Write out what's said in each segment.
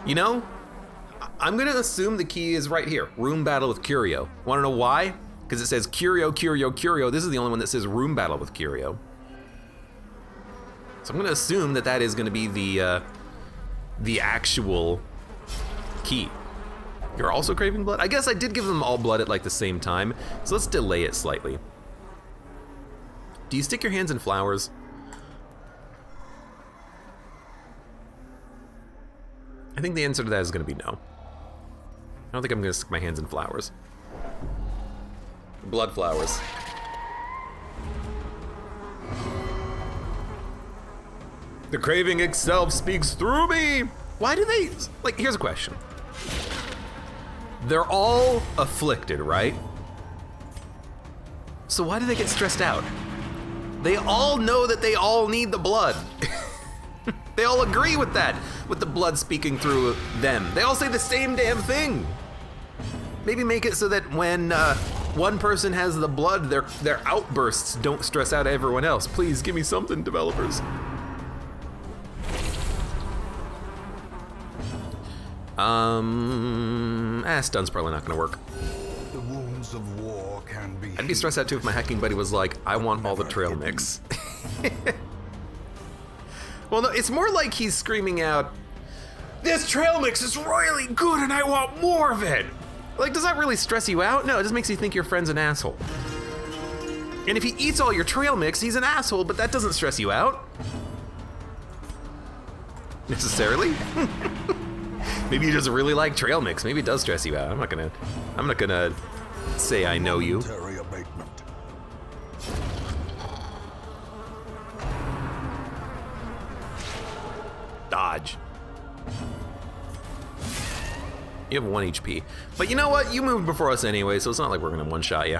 You know, I'm gonna assume the key is right here. Room battle with Curio. Wanna know why? Because it says Curio, Curio, Curio. This is the only one that says room battle with Curio. So I'm gonna assume that that is gonna be the actual key. You're also craving blood? I guess I did give them all blood at like the same time, so let's delay it slightly. Do you stick your hands in flowers? I think the answer to that is gonna be no. I don't think I'm gonna stick my hands in flowers. Blood flowers. The craving itself speaks through me! Why do they, like, here's a question. They're all afflicted, right? So why do they get stressed out? They all know that they all need the blood. They all agree with that, with the blood speaking through them. They all say the same damn thing. Maybe make it so that when one person has the blood, their outbursts don't stress out everyone else. Please give me something, developers. Stun's probably not gonna work. The wounds of war can be. I'd be stressed out too if my hacking buddy was like, I want all the trail mix. Well, no, it's more like he's screaming out, this trail mix is royally good and I want more of it. Like, does that really stress you out? No, it just makes you think your friend's an asshole. And if he eats all your trail mix, he's an asshole, but that doesn't stress you out. Necessarily. Maybe you just really like trail mix. Maybe it does stress you out. I'm not gonna say I know you. Voluntary abatement. Dodge. You have 1 HP. But you know what? You moved before us anyway, so it's not like we're gonna one-shot you.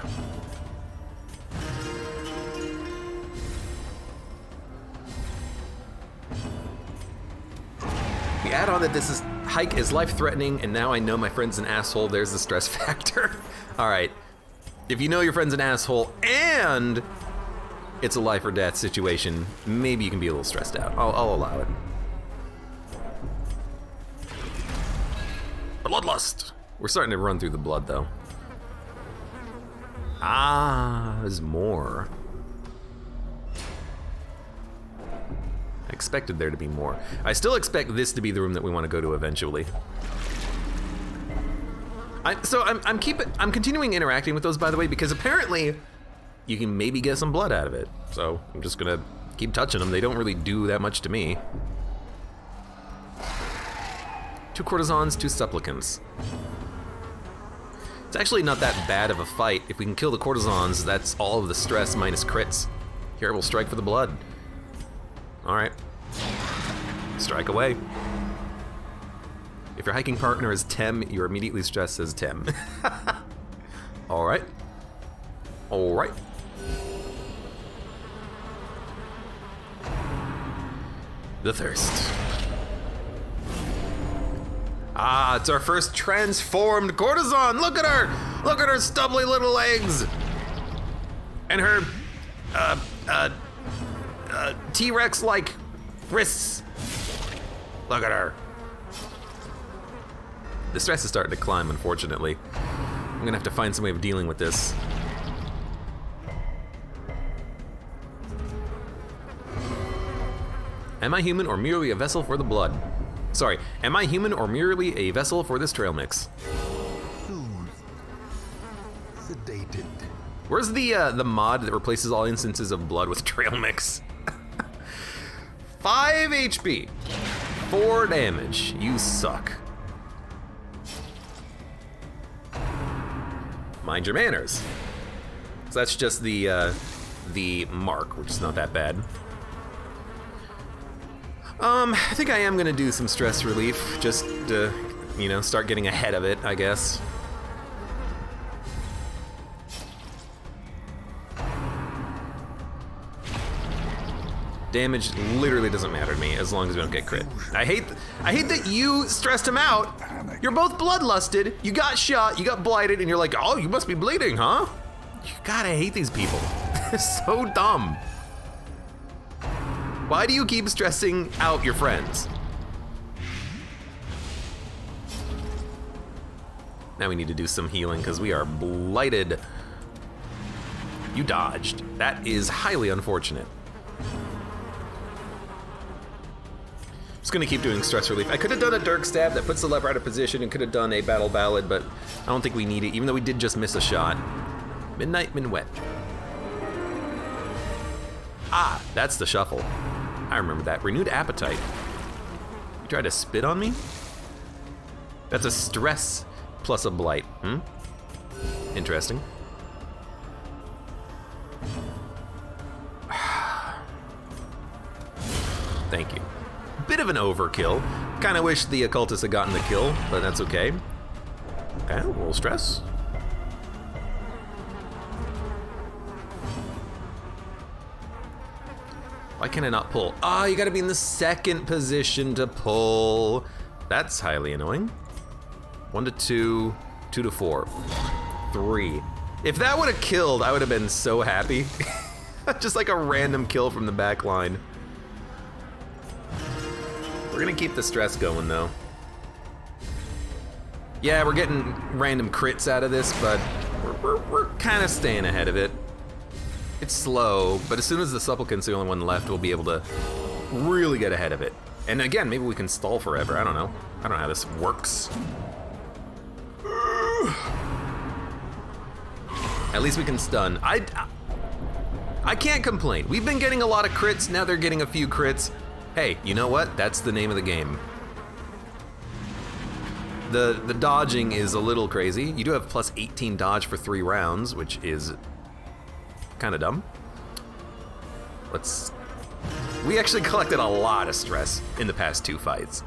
We add on that this hike is life-threatening, and now I know my friend's an asshole. There's the stress factor. All right. If you know your friend's an asshole and it's a life or death situation, maybe you can be a little stressed out. I'll allow it. Bloodlust. We're starting to run through the blood, though. Ah, there's more. I expected there to be more. I still expect this to be the room that we want to go to eventually. I'm continuing interacting with those, by the way, because apparently you can maybe get some blood out of it. So I'm just gonna keep touching them. They don't really do that much to me. 2 courtesans, 2 supplicants. It's actually not that bad of a fight. If we can kill the courtesans, that's all of the stress minus crits. Here, we'll strike for the blood. All right. Strike away. If your hiking partner is Tem, you're immediately stressed as Tem. All right. All right. The thirst. Ah, it's our first transformed courtesan. Look at her. Look at her stubbly little legs. And her, T-Rex-like wrists. Look at her. The stress is starting to climb, unfortunately. I'm gonna have to find some way of dealing with this. Am I human or merely a vessel for the blood? Sorry, am I human or merely a vessel for this trail mix? Soothed. Sedated. Where's the mod that replaces all instances of blood with trail mix? 5 HP, 4 damage. You suck. Mind your manners. So that's just the mark, which is not that bad. I think I am gonna do some stress relief, just to, you know, start getting ahead of it, I guess. Damage literally doesn't matter to me as long as we don't get crit. I hate that you stressed him out. You're both bloodlusted, you got shot, you got blighted, and you're like, oh, you must be bleeding, huh? You gotta hate these people. They're so dumb. Why do you keep stressing out your friends? Now we need to do some healing because we are blighted. You dodged. That is highly unfortunate. Just gonna keep doing stress relief. I could have done a Dirk Stab that puts the leper out of position and could have done a Battle Ballad, but I don't think we need it, even though we did just miss a shot. Midnight Minuet. Ah, that's the shuffle. I remember that. Renewed Appetite. You tried to spit on me? That's a stress plus a blight. Interesting. Thank you. Bit of an overkill. Kind of wish the occultist had gotten the kill, but that's okay. Okay, a little stress. Why can I not pull? Oh, you gotta be in the second position to pull. That's highly annoying. 1 to 2, 2 to 4, 3. If that would have killed, I would have been so happy. Just like a random kill from the back line. We're gonna keep the stress going though. Yeah, we're getting random crits out of this, but we're kind of staying ahead of it. It's slow, but as soon as the Supplicant's the only one left, we'll be able to really get ahead of it. And again, maybe we can stall forever, I don't know. I don't know how this works. At least we can stun. I can't complain. We've been getting a lot of crits, now they're getting a few crits. Hey, you know what? That's the name of the game. The dodging is a little crazy. You do have plus 18 dodge for 3 rounds, which is kind of dumb. We actually collected a lot of stress in the past 2 fights.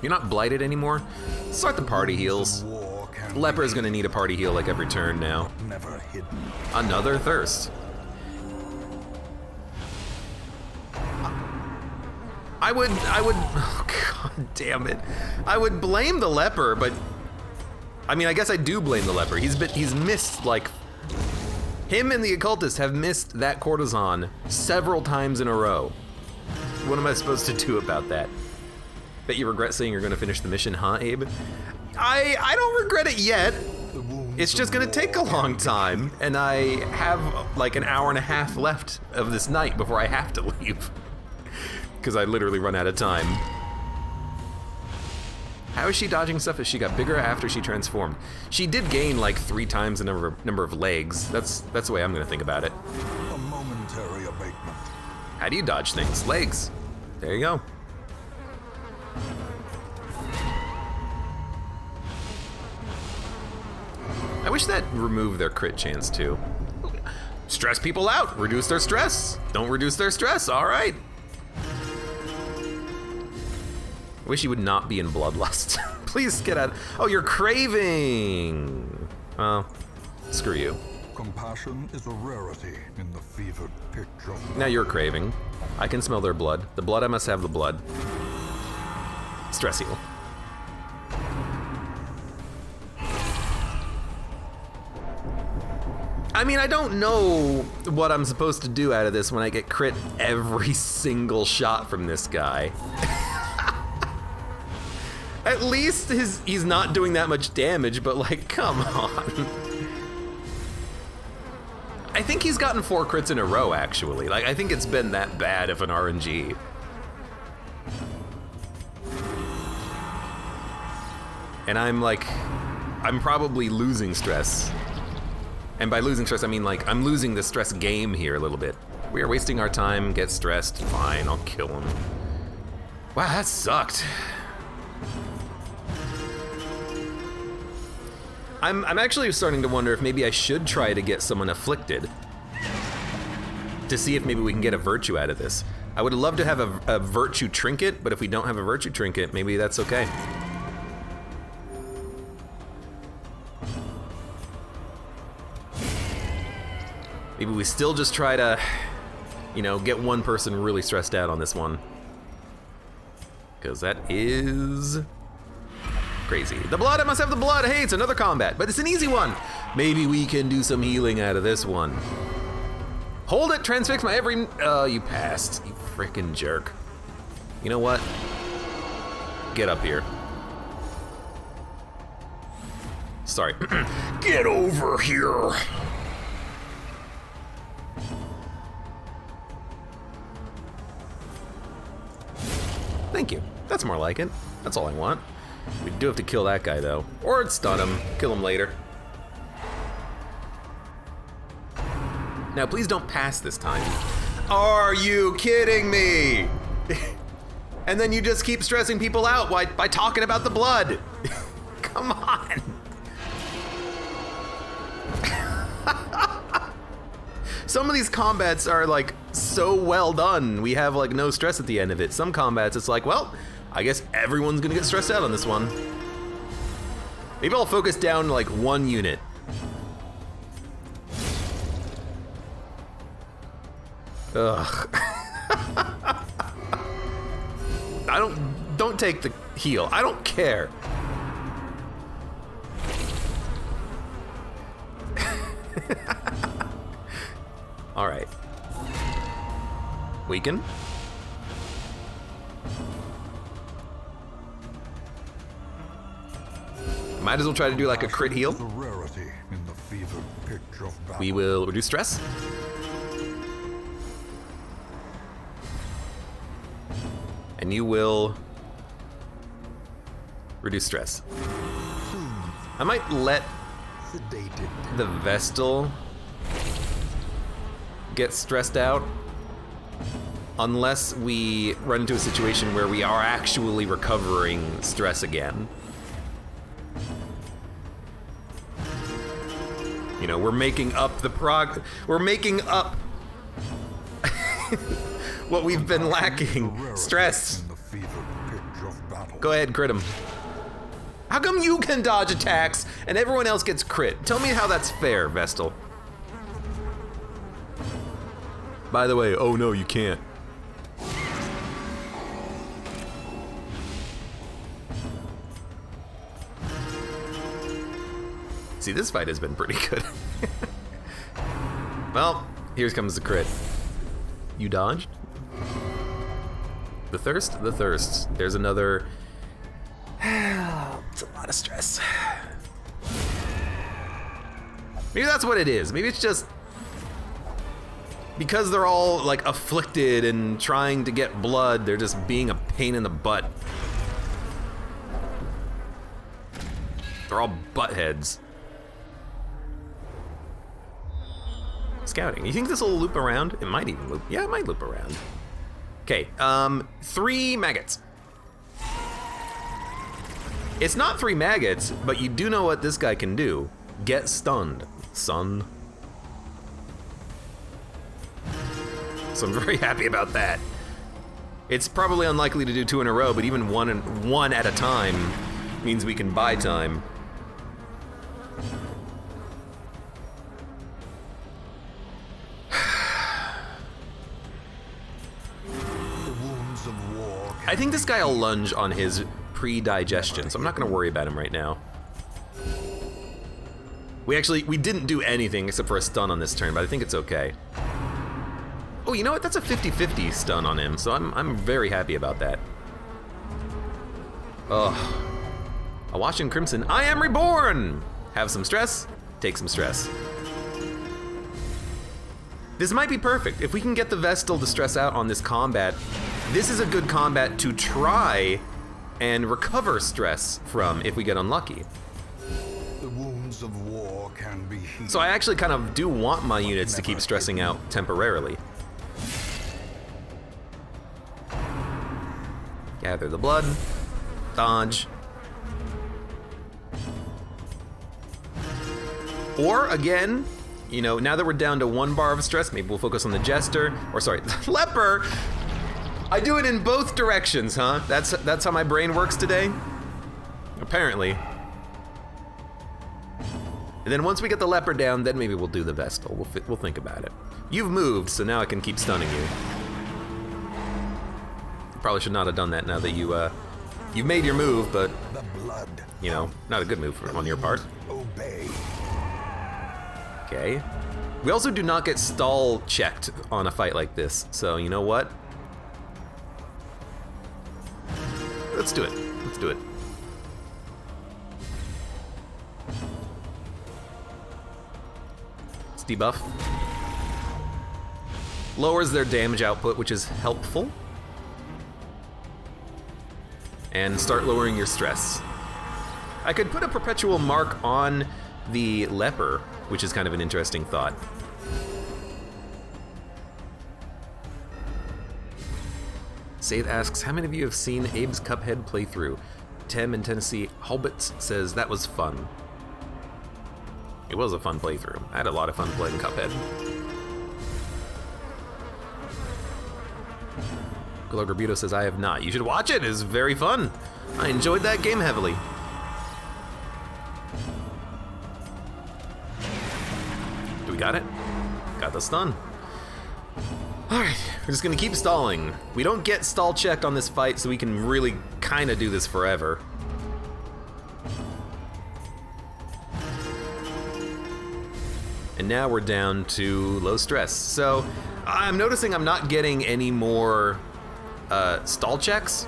You're not blighted anymore? Start the party heals. Leper is gonna need a party heal like every turn now. Never hidden. Another thirst. I would, oh god damn it. I would blame the leper, but I mean, I guess I do blame the leper. He's missed, like, him and the occultist have missed that courtesan several times in a row. What am I supposed to do about that? Bet you regret saying you're gonna finish the mission, huh, Abe? I don't regret it yet. It's just gonna take a long time, and I have like an hour and a half left of this night before I have to leave. Because I literally run out of time. How is she dodging stuff as she got bigger after she transformed? She did gain like 3 times the number of legs. That's the way I'm gonna think about it. A momentary abatement. How do you dodge things? Legs. There you go. I wish that removed their crit chance too. Stress people out, reduce their stress. Don't reduce their stress, all right. I wish you would not be in Bloodlust. Please get out. Oh, you're craving. Well, screw you. Compassion is a rarity in the fevered pitch of... Now you're craving. I can smell their blood. The blood, I must have the blood. Stress heal. I mean, I don't know what I'm supposed to do out of this when I get crit every single shot from this guy. At least he's not doing that much damage, but like, come on. I think he's gotten 4 crits in a row, actually. Like, I think it's been that bad of an RNG. And I'm probably losing stress. And by losing stress, I mean like, I'm losing the stress game here a little bit. We are wasting our time, get stressed, fine, I'll kill him. Wow, that sucked. I'm actually starting to wonder if maybe I should try to get someone afflicted to see if maybe we can get a virtue out of this. I would love to have a virtue trinket, but if we don't have a virtue trinket, maybe that's okay. Maybe we still just try to, you know, get one person really stressed out on this one. Because that is crazy. The blood, I must have the blood. Hey, it's another combat, but it's an easy one. Maybe we can do some healing out of this one. Hold it, transfix my every, you passed, you freaking jerk. You know what? Get up here. Sorry. Get over here! Thank you. That's more like it. That's all I want. We do have to kill that guy, though. Or stun him. Kill him later. Now, please don't pass this time. Are you kidding me? And then you just keep stressing people out by talking about the blood. Come on. Some of these combats are like so well done. We have like no stress at the end of it. Some combats, it's like, well, I guess everyone's gonna get stressed out on this one. Maybe I'll focus down like one unit. Ugh. Don't take the heal. I don't care. All right. Weaken. Might as well try to do like a crit heal. We will reduce stress. And you will reduce stress. I might let the Vestal get stressed out unless we run into a situation where we are actually recovering stress again. You know, we're making up we're making up what we've been lacking. Stress. Go ahead, crit him. How come you can dodge attacks and everyone else gets crit? Tell me how that's fair, Vestal. By the way, oh no, you can't. See, this fight has been pretty good. Well, here comes the crit. You dodged? The thirst? The thirst. There's another... It's a lot of stress. Maybe that's what it is. Maybe it's just... because they're all, like, afflicted and trying to get blood, they're just being a pain in the butt. They're all buttheads. Scouting. You think this will loop around? It might even loop. Yeah, it might loop around. Okay, 3 maggots. It's not 3 maggots, but you do know what this guy can do. Get stunned, son. So I'm very happy about that. It's probably unlikely to do 2 in a row, but even one at a time means we can buy time. I think this guy will lunge on his pre-digestion, so I'm not gonna worry about him right now. We didn't do anything except for a stun on this turn, but I think it's okay. Oh, you know what? That's a 50-50 stun on him, so I'm very happy about that. Ugh. Awash in Crimson, I am reborn! Have some stress, take some stress. This might be perfect. If we can get the Vestal to stress out on this combat, this is a good combat to try and recover stress from if we get unlucky. The wounds of war can be healed. So I actually kind of do want my units to keep stressing out temporarily. Gather the blood, dodge. Or again, you know, now that we're down to 1 bar of stress, maybe we'll focus on the Jester, or sorry, the Leper. I do it in both directions, huh? That's how my brain works today? Apparently. And then once we get the Leper down, then maybe we'll do the Vestal. We'll think about it. You've moved, so now I can keep stunning you. Probably should not have done that now that you've made your move, but, you know, not a good move on your part. Okay. We also do not get stall checked on a fight like this, so you know what? Let's do it. Let's do it. Let's debuff. Lowers their damage output, which is helpful. And start lowering your stress. I could put a perpetual mark on the leper, which is kind of an interesting thought. Sade asks, how many of you have seen Abe's Cuphead playthrough? Tem in Tennessee Hulbert says that was fun. It was a fun playthrough. I had a lot of fun playing Cuphead. Glogorbuto says I have not. You should watch it. It's very fun. I enjoyed that game heavily. Do we got it? Got the stun. Alright, we're just gonna keep stalling. We don't get stall checked on this fight, so we can really kinda do this forever. And now we're down to low stress. So I'm noticing I'm not getting any more stall checks.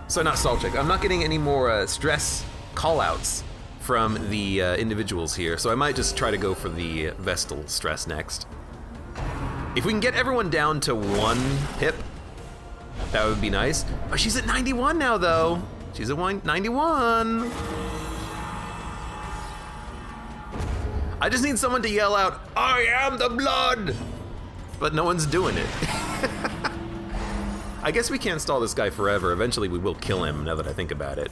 So not stall check, I'm not getting any more stress callouts from the individuals here. So I might just try to go for the Vestal stress next. If we can get everyone down to 1 pip, that would be nice. Oh, she's at 91 now, though. She's at 91. I just need someone to yell out, I am the blood! But no one's doing it. I guess we can't stall this guy forever. Eventually we will kill him, now that I think about it.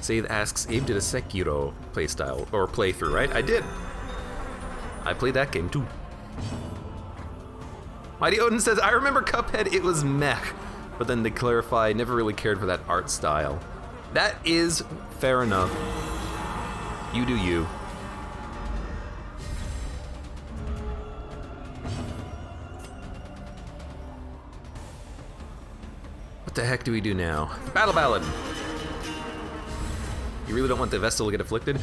Sade asks, Abe did a Sekiro playstyle, or playthrough, right? I did. I played that game too. Mighty Odin says, I remember Cuphead, it was meh. But then they clarify, never really cared for that art style. That is fair enough. You do you. What the heck do we do now? Battle Ballad. You really don't want the Vestal to get afflicted?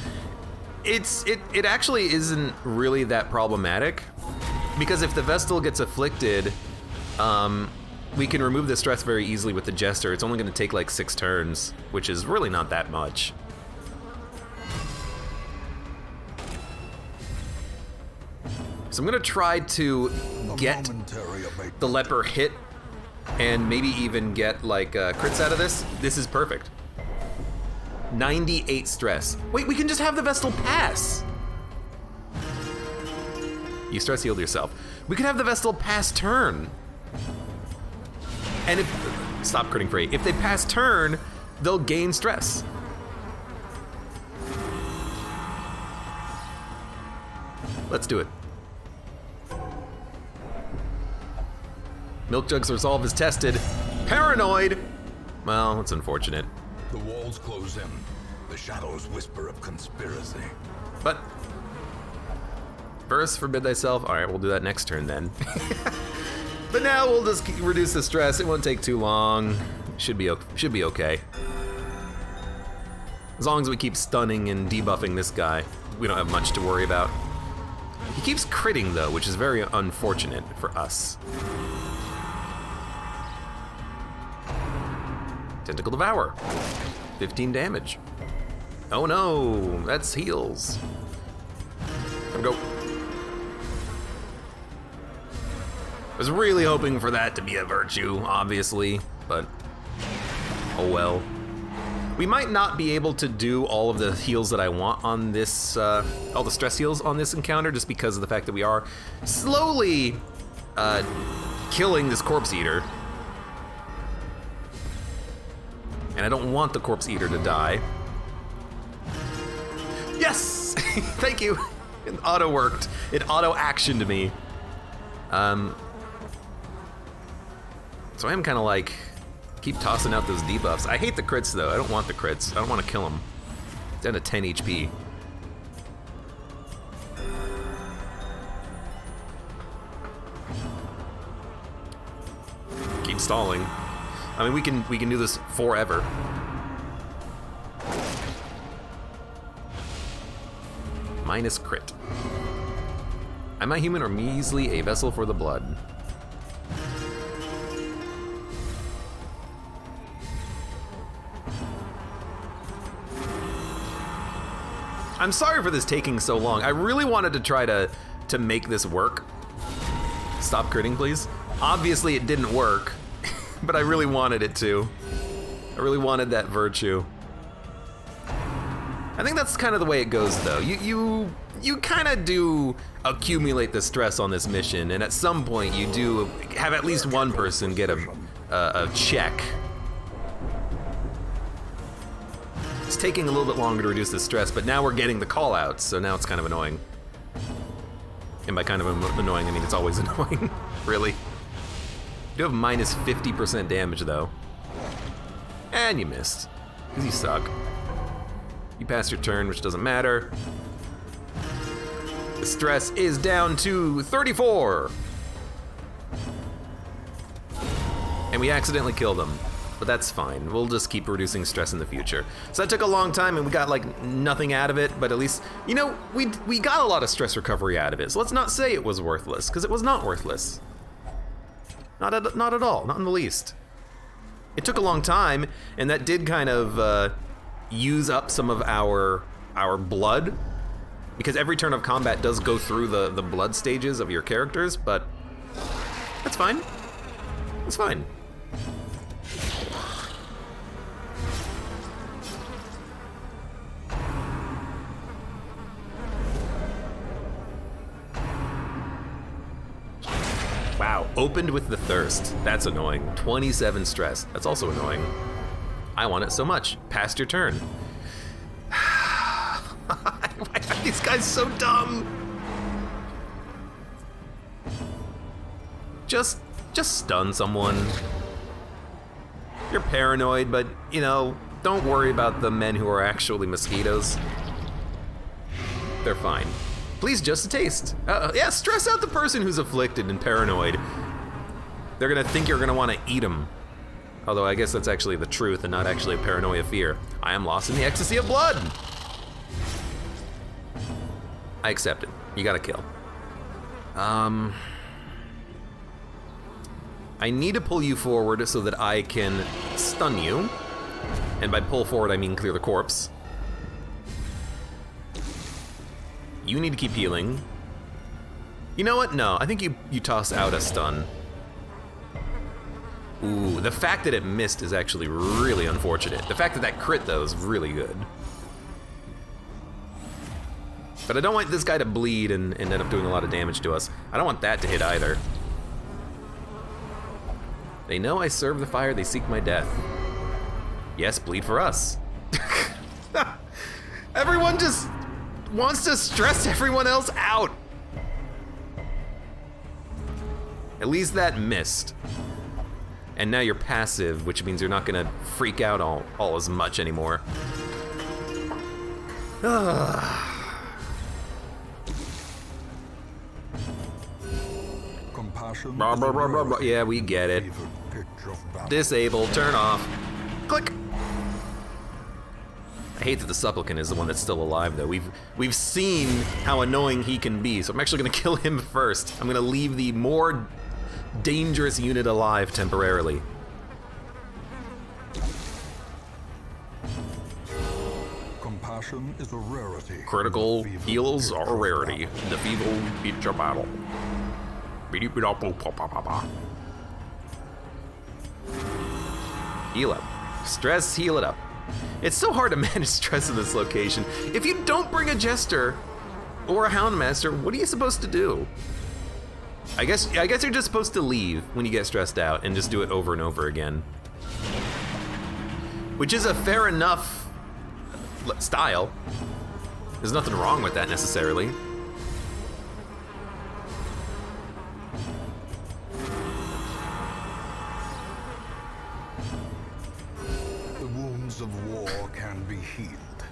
It actually isn't really that problematic, because if the Vestal gets afflicted, we can remove the stress very easily with the Jester. It's only going to take like 6 turns, which is really not that much. So I'm going to try to get the leper hit and maybe even get like crits out of this. This is perfect. 98 stress. Wait, we can just have the Vestal pass. You stress healed yourself. We could have the Vestal pass turn. And if, stop critting free. If they pass turn, they'll gain stress. Let's do it. Milk Jug's resolve is tested. Paranoid! Well, that's unfortunate. The walls close in. The shadows whisper of conspiracy. But first, forbid thyself. All right, we'll do that next turn then. But now we'll just reduce the stress. It won't take too long. Should be okay. As long as we keep stunning and debuffing this guy, we don't have much to worry about. He keeps critting though, which is very unfortunate for us. Tentacle Devour. 15 damage. Oh no, that's heals. Here we go. I was really hoping for that to be a virtue, obviously, but oh well. We might not be able to do all of the heals that I want on this, all the stress heals on this encounter, just because of the fact that we are slowly killing this Corpse Eater. And I don't want the Corpse Eater to die. Yes! Thank you! It auto worked. It auto actioned me. So I am kind of like, keep tossing out those debuffs. I hate the crits though. I don't want the crits. I don't want to kill him. It's down to 10 HP. Keep stalling. I mean, we can do this forever. Minus crit. Am I human or measly a vessel for the blood? I'm sorry for this taking so long. I really wanted to try to make this work. Stop critting, please. Obviously it didn't work, but I really wanted it to. I really wanted that virtue. I think that's kind of the way it goes, though. You kind of do accumulate the stress on this mission, and at some point you do have at least one person get a check. It's taking a little bit longer to reduce the stress, but now we're getting the call-outs, so now it's kind of annoying. And by kind of annoying, I mean it's always annoying, really. You do have minus 50% damage, though. And you missed, because you suck. You passed your turn, which doesn't matter. The stress is down to 34. And we accidentally killed him, but that's fine. We'll just keep reducing stress in the future. So that took a long time and we got like nothing out of it, but at least, you know, we got a lot of stress recovery out of it. So let's not say it was worthless, because it was not worthless. Not at all, not in the least. It took a long time, and that did kind of use up some of our blood, because every turn of combat does go through the blood stages of your characters, but that's fine. It's fine. Wow, opened with the thirst. That's annoying. 27 stress. That's also annoying. I want it so much. Passed your turn. Why are these guys so dumb? Just stun someone. You're paranoid, but, you know, don't worry about the men who are actually mosquitoes. They're fine. Please, just a taste. Yeah, stress out the person who's afflicted and paranoid. They're gonna think you're gonna want to eat them. Although I guess that's actually the truth and not actually a paranoia fear. I am lost in the ecstasy of blood. I accept it. You gotta kill. I need to pull you forward so that I can stun you. And by pull forward, I mean clear the corpse. You need to keep healing. You know what? No, I think you toss out a stun. Ooh, the fact that it missed is actually really unfortunate. The fact that that crit, though, is really good. But I don't want this guy to bleed and end up doing a lot of damage to us. I don't want that to hit either. They know I serve the fire, they seek my death. Yes, bleed for us. Everyone just wants to stress everyone else out. At least that missed. And now you're passive, which means you're not gonna freak out all as much anymore. Compassion. Yeah, we get it. Disable, turn off. Click. I hate that the supplicant is the one that's still alive, though. We've seen how annoying he can be, so I'm actually gonna kill him first. I'm gonna leave the more dangerous unit alive temporarily. Compassion is a rarity. Critical heals are a rarity. The feeble beat your battle. Heal up. Stress, heal it up. It's so hard to manage stress in this location. If you don't bring a jester or a houndmaster, what are you supposed to do? I guess you're just supposed to leave when you get stressed out and just do it over and over again. Which is a fair enough style. There's nothing wrong with that necessarily. The wounds of war can be healed,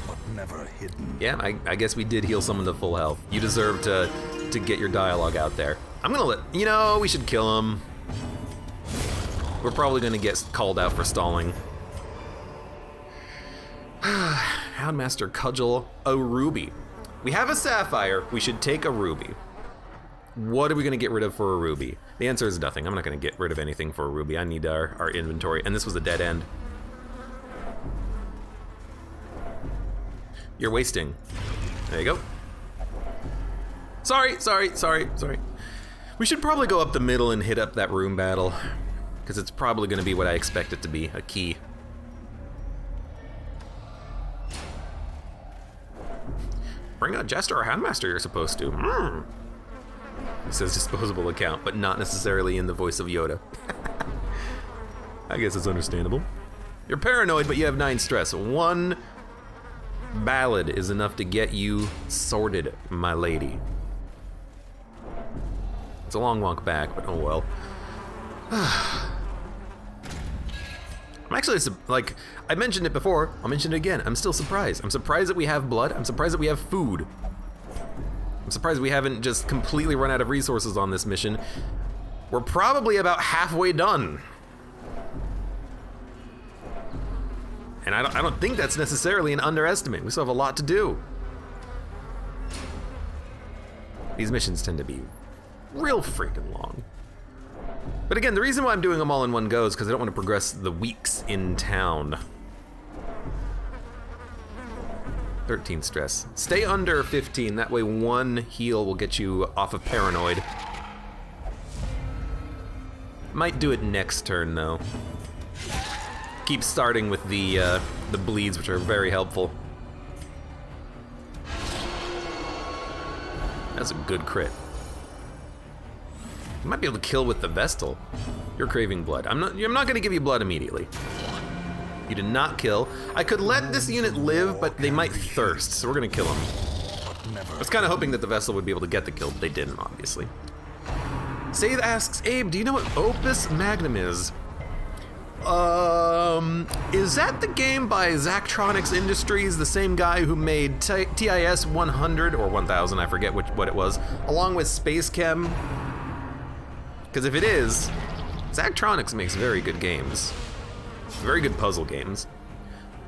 but never hidden. Yeah, I guess we did heal someone to full health. You deserve to get your dialogue out there. I'm gonna you know, we should kill him. We're probably gonna get called out for stalling. Houndmaster cudgel a ruby. We have a sapphire, we should take a ruby. What are we gonna get rid of for a ruby? The answer is nothing. I'm not gonna get rid of anything for a ruby. I need our inventory, and this was a dead end. You're wasting. There you go. Sorry. We should probably go up the middle and hit up that room battle, because it's probably going to be what I expect it to be, a key. Bring out Jester or Handmaster, you're supposed to. It says disposable account, but not necessarily in the voice of Yoda. I guess it's understandable. You're paranoid, but you have 9 stress. 1 ballad is enough to get you sorted, my lady. It's a long walk back, but oh well. I'm actually, like, I mentioned it before, I'll mention it again. I'm still surprised. I'm surprised that we have blood. I'm surprised that we have food. I'm surprised we haven't just completely run out of resources on this mission. We're probably about halfway done. And I don't think that's necessarily an underestimate. We still have a lot to do. These missions tend to be real freaking long. But again, the reason why I'm doing them all in one go is because I don't want to progress the weeks in town. 13 stress. Stay under 15, that way 1 heal will get you off of paranoid. Might do it next turn though. Keep starting with the bleeds, which are very helpful. That's a good crit. You might be able to kill with the Vestal. You're craving blood. I'm not going to give you blood immediately. You did not kill. I could let this unit live, but they might thirst, so we're going to kill them. I was kind of hoping that the Vestal would be able to get the kill, but they didn't, obviously. Save asks, Abe, do you know what Opus Magnum is? Is that the game by Zachtronics Industries, the same guy who made TIS 100 or 1000, I forget what it was, along with Space Chem? Because if it is, Zachtronics makes very good games. Very good puzzle games.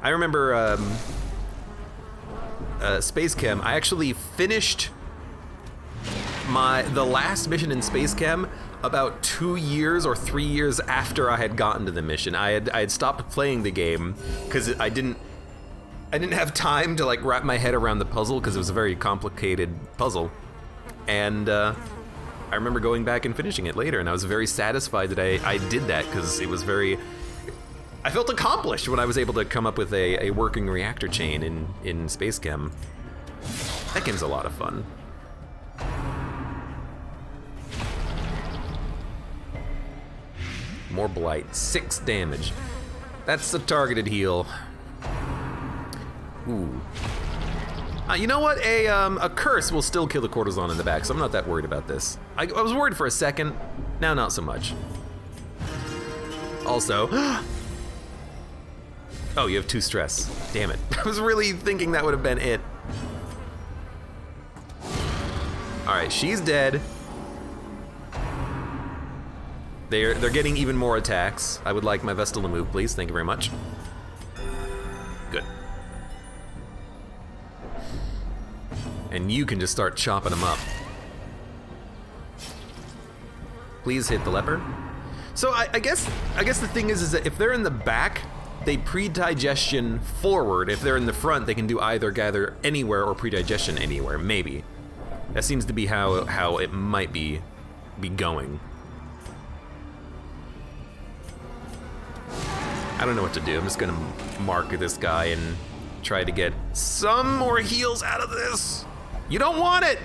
I remember Space Chem, I actually finished the last mission in Space Chem about 2 years or 3 years after I had gotten to the mission. I had stopped playing the game because I didn't have time to like wrap my head around the puzzle because it was a very complicated puzzle. And I remember going back and finishing it later, and I was very satisfied that I did that because it was very... I felt accomplished when I was able to come up with a working reactor chain in Space Chem. That game's a lot of fun. More blight, 6 damage. That's a targeted heal. Ooh. You know what? A curse will still kill the cortisone in the back, so I'm not that worried about this. I was worried for a second, now not so much. Also, oh, you have 2 stress. Damn it. I was really thinking that would have been it. All right, she's dead. They're getting even more attacks. I would like my Vestal to move, please. Thank you very much. Good. And you can just start chopping them up. Please hit the leper. So I guess the thing is that if they're in the back, they pre-digestion forward. If they're in the front, they can do either gather anywhere or pre-digestion anywhere, maybe. That seems to be how it might be going. I don't know what to do. I'm just gonna mark this guy and try to get some more heals out of this. You don't want it!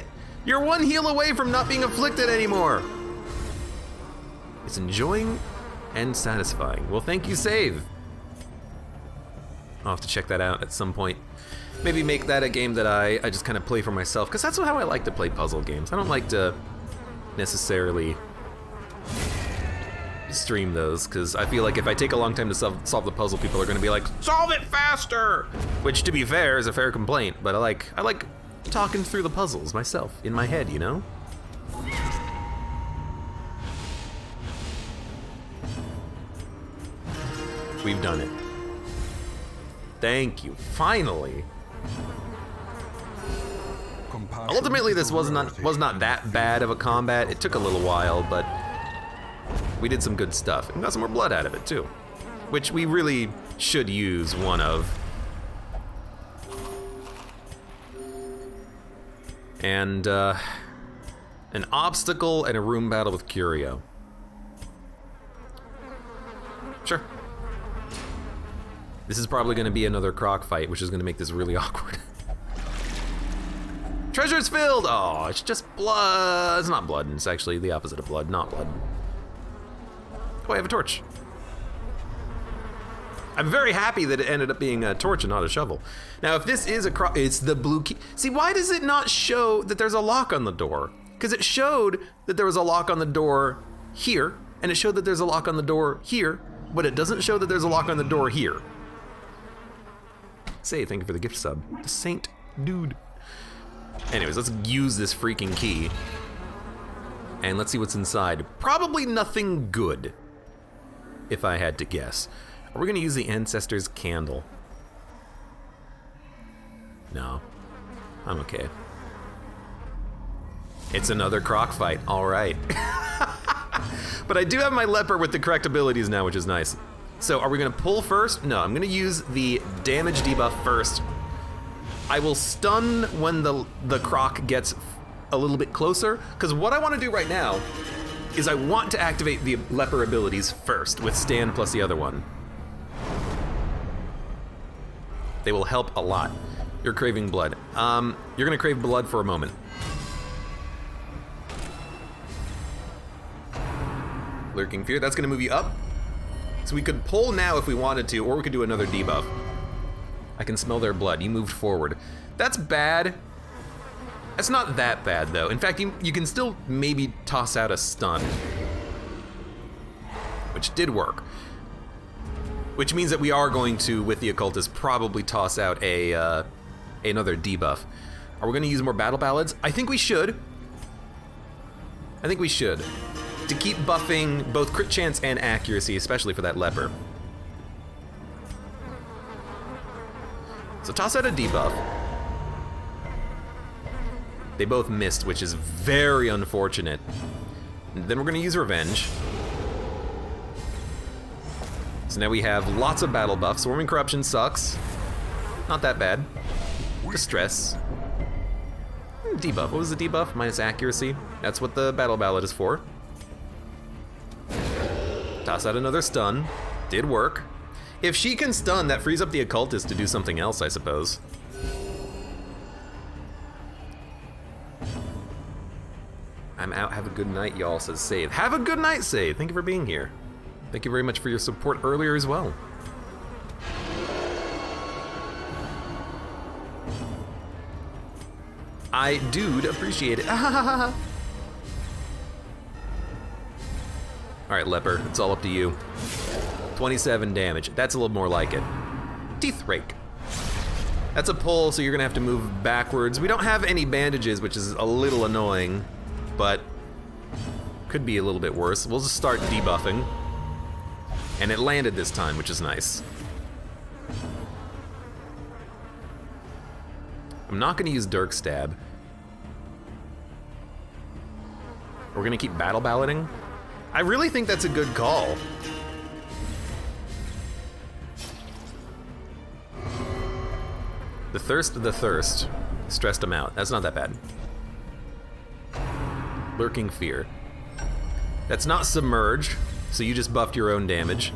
You're 1 heal away from not being afflicted anymore. It's enjoying and satisfying. Well, thank you, save. I'll have to check that out at some point. Maybe make that a game that I just kind of play for myself, because that's how I like to play puzzle games. I don't like to necessarily stream those, because I feel like if I take a long time to solve the puzzle, people are going to be like, solve it faster! Which, to be fair, is a fair complaint, but I like talking through the puzzles myself, in my head, you know? We've done it. Thank you, finally! Ultimately, this was not that bad of a combat. It took a little while, but we did some good stuff and got some more blood out of it too, which we really should use one of. And an obstacle and a room battle with Curio. Sure. This is probably going to be another Croc fight, which is going to make this really awkward. Treasure's filled! Oh, it's just blood. It's not blood, it's actually the opposite of blood, not blood. Oh, I have a torch. I'm very happy that it ended up being a torch and not a shovel. Now, if this is a Croc, it's the blue key. See, why does it not show that there's a lock on the door? Because it showed that there was a lock on the door here, and it showed that there's a lock on the door here, but it doesn't show that there's a lock on the door here. Say, thank you for the gift sub. The Saint Dude. Anyways, let's use this freaking key. And let's see what's inside. Probably nothing good, if I had to guess. Are we gonna use the Ancestor's Candle? No. I'm okay. It's another Croc fight, all right. But I do have my leper with the correct abilities now, which is nice. So are we gonna pull first? No, I'm gonna use the damage debuff first. I will stun when the Croc gets a little bit closer, because what I wanna do right now is I want to activate the leper abilities first with stand plus the other one. They will help a lot. You're craving blood. You're gonna crave blood for a moment. Lurking Fear, that's gonna move you up. So we could pull now if we wanted to, or we could do another debuff. I can smell their blood. You moved forward. That's bad. That's not that bad, though. In fact, you can still maybe toss out a stun, which did work. Which means that we are going to, with the Occultist, probably toss out another debuff. Are we going to use more Battle Ballads? I think we should. I think we should. To keep buffing both crit chance and accuracy, especially for that leper. So toss out a debuff. They both missed, which is very unfortunate. And then we're gonna use Revenge. So now we have lots of battle buffs. Swarming Corruption sucks. Not that bad. Distress. Debuff, what was the debuff? Minus accuracy. That's what the Battle Ballad is for. Toss out another stun. Did work. If she can stun, that frees up the Occultist to do something else, I suppose. I'm out. Have a good night, y'all, says Save. Have a good night, Save. Thank you for being here. Thank you very much for your support earlier as well. I do appreciate it. Alright, Leper, it's all up to you. 27 damage. That's a little more like it. Teeth Rake. That's a pull, so you're gonna have to move backwards. We don't have any bandages, which is a little annoying, but could be a little bit worse. We'll just start debuffing. And it landed this time, which is nice. I'm not gonna use Dirk Stab. We're gonna keep Battle Ballading. I really think that's a good call. The Thirst of the Thirst stressed him out. That's not that bad. Lurking Fear. That's not Submerge, so you just buffed your own damage.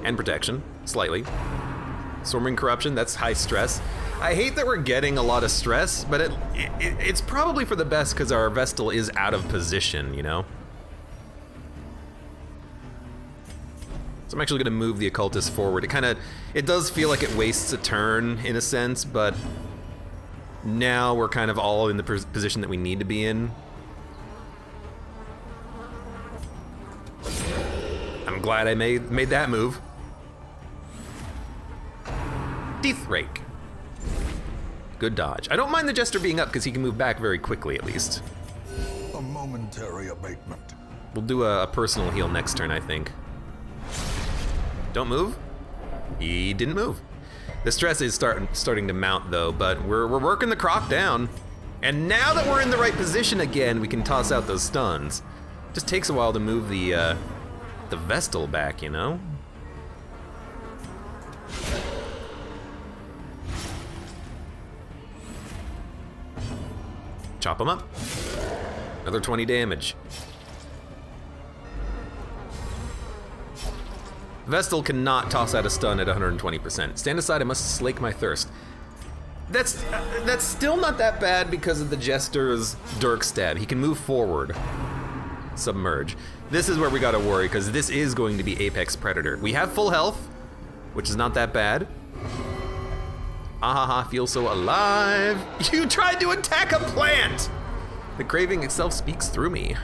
And protection, slightly. Swarming Corruption, that's high stress. I hate that we're getting a lot of stress, but it's probably for the best because our Vestal is out of position, you know? So I'm actually gonna move the Occultist forward. It does feel like it wastes a turn in a sense, but now we're kind of all in the position that we need to be in. I'm glad I made that move. Teeth Rake. Good dodge. I don't mind the Jester being up because he can move back very quickly at least. A momentary abatement. We'll do a personal heal next turn, I think. Don't move. He didn't move. The stress is starting to mount though, but we're working the Croc down. And now that we're in the right position again, we can toss out those stuns. Just takes a while to move the Vestal back, you know? Chop him up. Another 20 damage. Vestal cannot toss out a stun at 120%. Stand aside, I must slake my thirst. That's still not that bad because of the Jester's Dirk Stab. He can move forward. Submerge. This is where we gotta worry, because this is going to be Apex Predator. We have full health, which is not that bad. Ahaha, feel so alive. You tried to attack a plant! The craving itself speaks through me.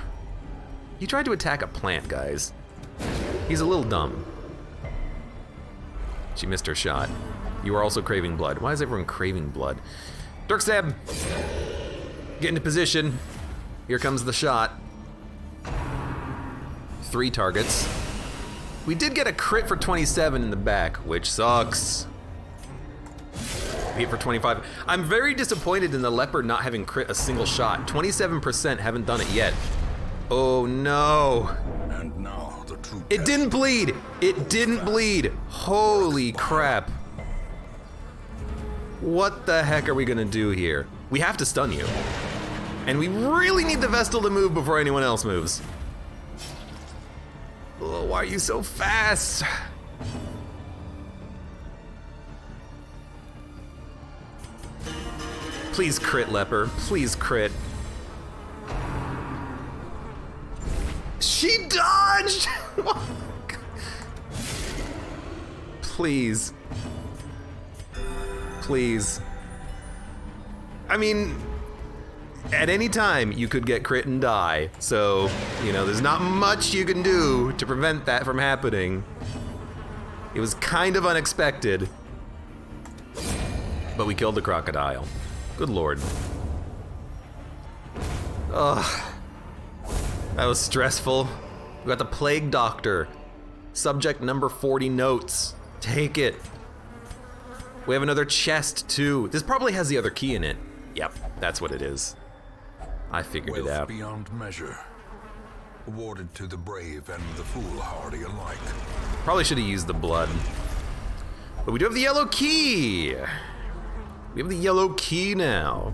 He tried to attack a plant, guys. He's a little dumb. She missed her shot. You are also craving blood. Why is everyone craving blood? Dirk Stab! Get into position. Here comes the shot. 3 targets. We did get a crit for 27 in the back, which sucks. Hit for 25. I'm very disappointed in the leopard not having crit a single shot. 27% haven't done it yet. Oh no. And now the true It didn't bleed. It didn't bleed. Holy crap. What the heck are we gonna do here? We have to stun you. And we really need the Vestal to move before anyone else moves. Oh, why are you so fast? Please crit, Leper. Please crit. She dodged! Please. Please. I mean, at any time you could get crit and die, so, you know, there's not much you can do to prevent that from happening. It was kind of unexpected, but we killed the crocodile. Good lord. Ugh. That was stressful. We got the Plague Doctor. Subject number 40 notes. Take it. We have another chest too. This probably has the other key in it. Yep, that's what it is. I figured it out. Beyond measure, awarded to the brave and the foolhardy alike. Probably should have used the blood. But we do have the yellow key. We have the yellow key now.